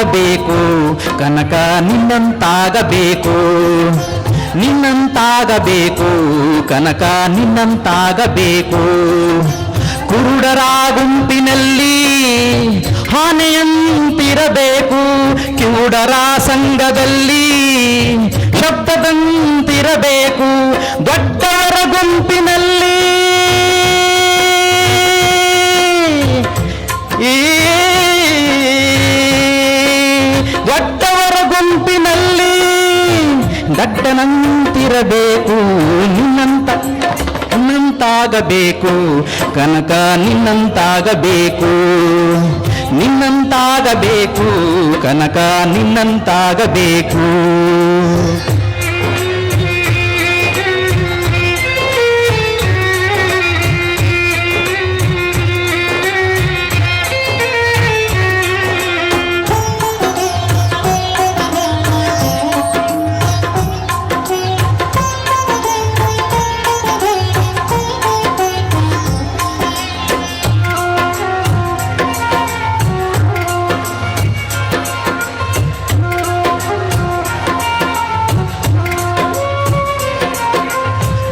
ನಿನ್ನಂತಾಗಬೇಕು ಕನಕ ನಿನ್ನಂತಾಗಬೇಕು ನಿನ್ನಂತಾಗಬೇಕು ಕನಕ ನಿನ್ನಂತಾಗಬೇಕು ಕುರುಡರ ಗುಂಪಿನಲ್ಲಿ ಆನೆಯಂತಿರಬೇಕು ಕಿವುಡರ ಸಂಘದಲ್ಲಿ ಶಬ್ದದಂತಿರಬೇಕು ದೊಡ್ಡವರ ಗುಂಪಿನಲ್ಲಿ ದೊಡ್ಡವರ ಗುಂಪಿನಲ್ಲಿ ದಡ್ಡನಂತಿರಬೇಕು ನಿನ್ನಂತಾಗಬೇಕು ಕನಕ ನಿನ್ನಂತಾಗಬೇಕು ನಿನ್ನಂತಾಗಬೇಕು ಕನಕ ನಿನ್ನಂತಾಗಬೇಕು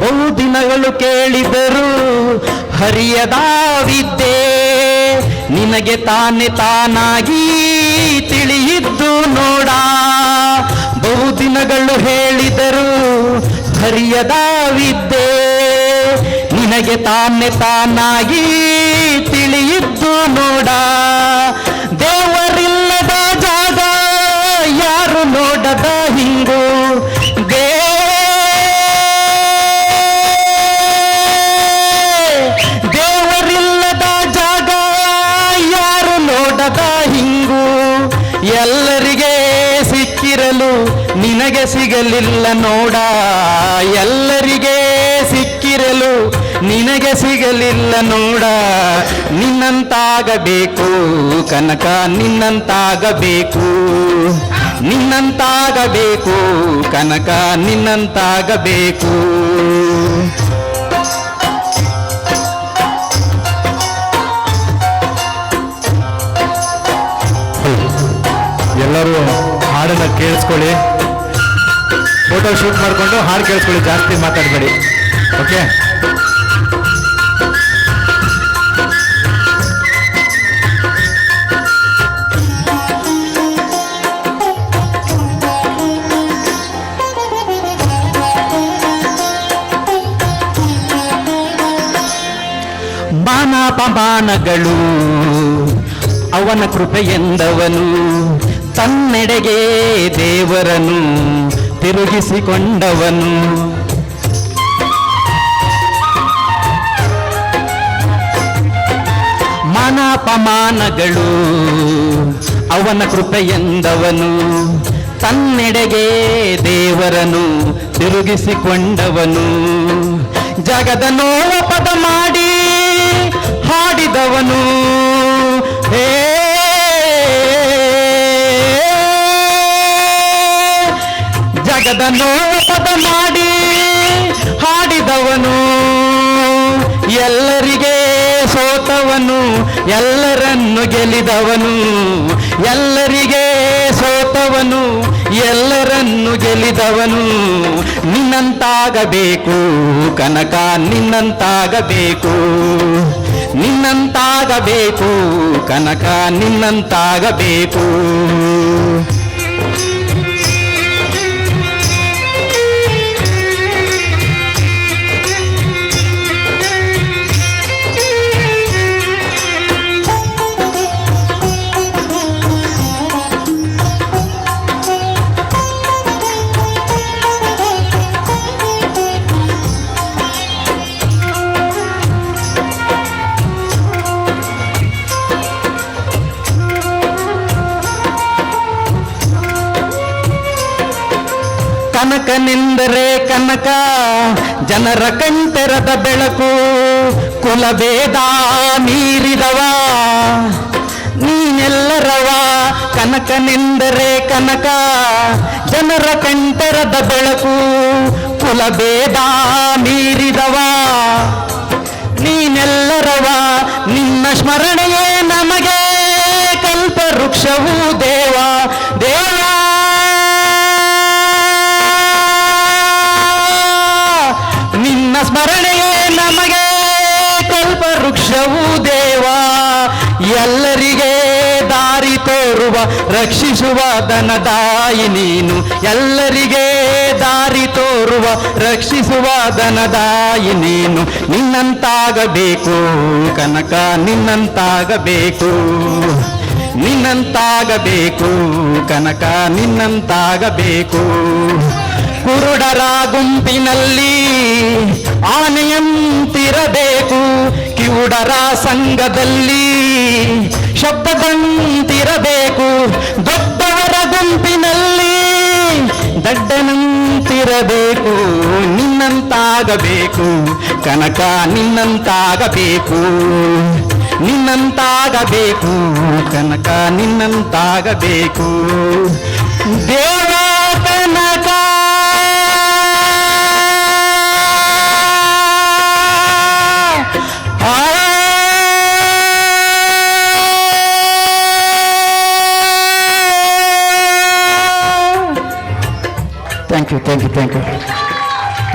ಬಹುದಿನಗಳು ಕೇಳಿದರು ಹರಿಯದ ವಿದ್ಯೆ ನಿನಗೆ ತಾನೇ ತಾನಾಗಿ ತಿಳಿಯಿದ್ದು ನೋಡ ಬಹುದಿನಗಳು ಹೇಳಿದರು ಹರಿಯದ ವಿದ್ಯೆ ನಿನಗೆ ತಾನೇ ತಾನಾಗಿ ತಿಳಿಯಿದ್ದು ನೋಡ ದೇವರಿಲ್ಲದ ಜಾಗ ಯಾರು ನೋಡದ ಹಿಂಗು ಎಲ್ಲರಿಗೆ ಸಿಕ್ಕಿರಲು ನಿನಗೆ ಸಿಗಲಿಲ್ಲ ನೋಡ ಎಲ್ಲರಿಗೆ ಸಿಕ್ಕಿರಲು ನಿನಗೆ ಸಿಗಲಿಲ್ಲ ನೋಡ ನಿನ್ನಂತಾಗಬೇಕು ಕನಕ ನಿನ್ನಂತಾಗಬೇಕು ನಿನ್ನಂತಾಗಬೇಕು ಕನಕ ನಿನ್ನಂತಾಗಬೇಕು ಎಲ್ಲರೂ ಹಾಡನ್ನು ಕೇಳಿಸ್ಕೊಳ್ಳಿ ಫೋಟೋ ಶೂಟ್ ಮಾಡಿಕೊಂಡು ಹಾಡು ಕೇಳಿಸ್ಕೊಳ್ಳಿ ಜಾಸ್ತಿ ಮಾತಾಡಬೇಡಿ ಓಕೆ ಮಾನಾಪಮಾನಗಳು ಅವನ ಕೃಪೆಯೆಂದವನು ತನ್ನೆಡೆಗೆ ದೇವರನು ತಿರುಗಿಸಿಕೊಂಡವನು ಮಾನಾಪಮಾನಗಳು ಅವನ ಕೃಪೆಯೆಂದವನು ತನ್ನೆಡೆಗೆ ದೇವರನು ತಿರುಗಿಸಿಕೊಂಡವನು ಜಗದ ನೋವ ಪದ ಮಾಡಿ ಹಾಡಿದವನು ಜಗದ ನೋವ ಪದ ಮಾಡಿ ಹಾಡಿದವನು ಎಲ್ಲರಿಗೆ ಸೋತವನು ಎಲ್ಲರನ್ನು ಗೆಲ್ಲಿದವನು ಎಲ್ಲರಿಗೆ ಸೋತವನು ಎಲ್ಲರನ್ನು ಗೆಲ್ಲಿದವನು ನಿನ್ನಂತಾಗಬೇಕು ಕನಕ ನಿನ್ನಂತಾಗಬೇಕು ನಿನ್ನಂತಾಗಬೇಕು ಕನಕ ನಿನ್ನಂತಾಗಬೇಕು ಕನಕನೆಂದರೆ ಕನಕ ಜನರ ಕಂಠರದ ಬೆಳಕು ಕುಲಭೇದ ಮೀರಿದವ ನೀನೆಲ್ಲರವ ಕನಕನೆಂದರೆ ಕನಕ ಜನರ ಕಂಠರದ ಬೆಳಕು ಕುಲಭೇದ ಮೀರಿದವ ನೀನೆಲ್ಲರವ ನಿನ್ನ ಸ್ಮರಣೆಯೇ ನಮಗೆ ಕಲ್ಪವೃಕ್ಷವು ದೇವ ಸ್ಮರಣೆಯೇ ನಮಗೆ ಕಲ್ಪವೃಕ್ಷವೂ ದೇವ, ಎಲ್ಲರಿಗೆ ದಾರಿ ತೋರುವ ರಕ್ಷಿಸುವ ಧನದಾಯಿ ನೀನು, ಎಲ್ಲರಿಗೆ ದಾರಿ ತೋರುವ ರಕ್ಷಿಸುವ ಧನದಾಯಿ ನೀನು. ನಿನ್ನಂತಾಗಬೇಕು ಕನಕ, ನಿನ್ನಂತಾಗಬೇಕು, ನಿನ್ನಂತಾಗಬೇಕು ಕನಕ, ನಿನ್ನಂತಾಗಬೇಕು. ಕುರುಡರ ಗುಂಪಿನಲ್ಲಿ ಆನೆಯಂತಿರಬೇಕು, ಕಿವುಡರ ಸಂಘದಲ್ಲಿ ಶಬ್ದದಂತಿರಬೇಕು, ದೊಡ್ಡವರ ಗುಂಪಿನಲ್ಲಿ ದಡ್ಡನಂತಿರಬೇಕು. ನಿನ್ನಂತಾಗಬೇಕು ಕನಕ, ನಿನ್ನಂತಾಗಬೇಕು, ನಿನ್ನಂತಾಗಬೇಕು ಕನಕ, ನಿನ್ನಂತಾಗಬೇಕು. ದೇವ ಕನಕ ಥ್ಯಾಂಕ್ ಯು.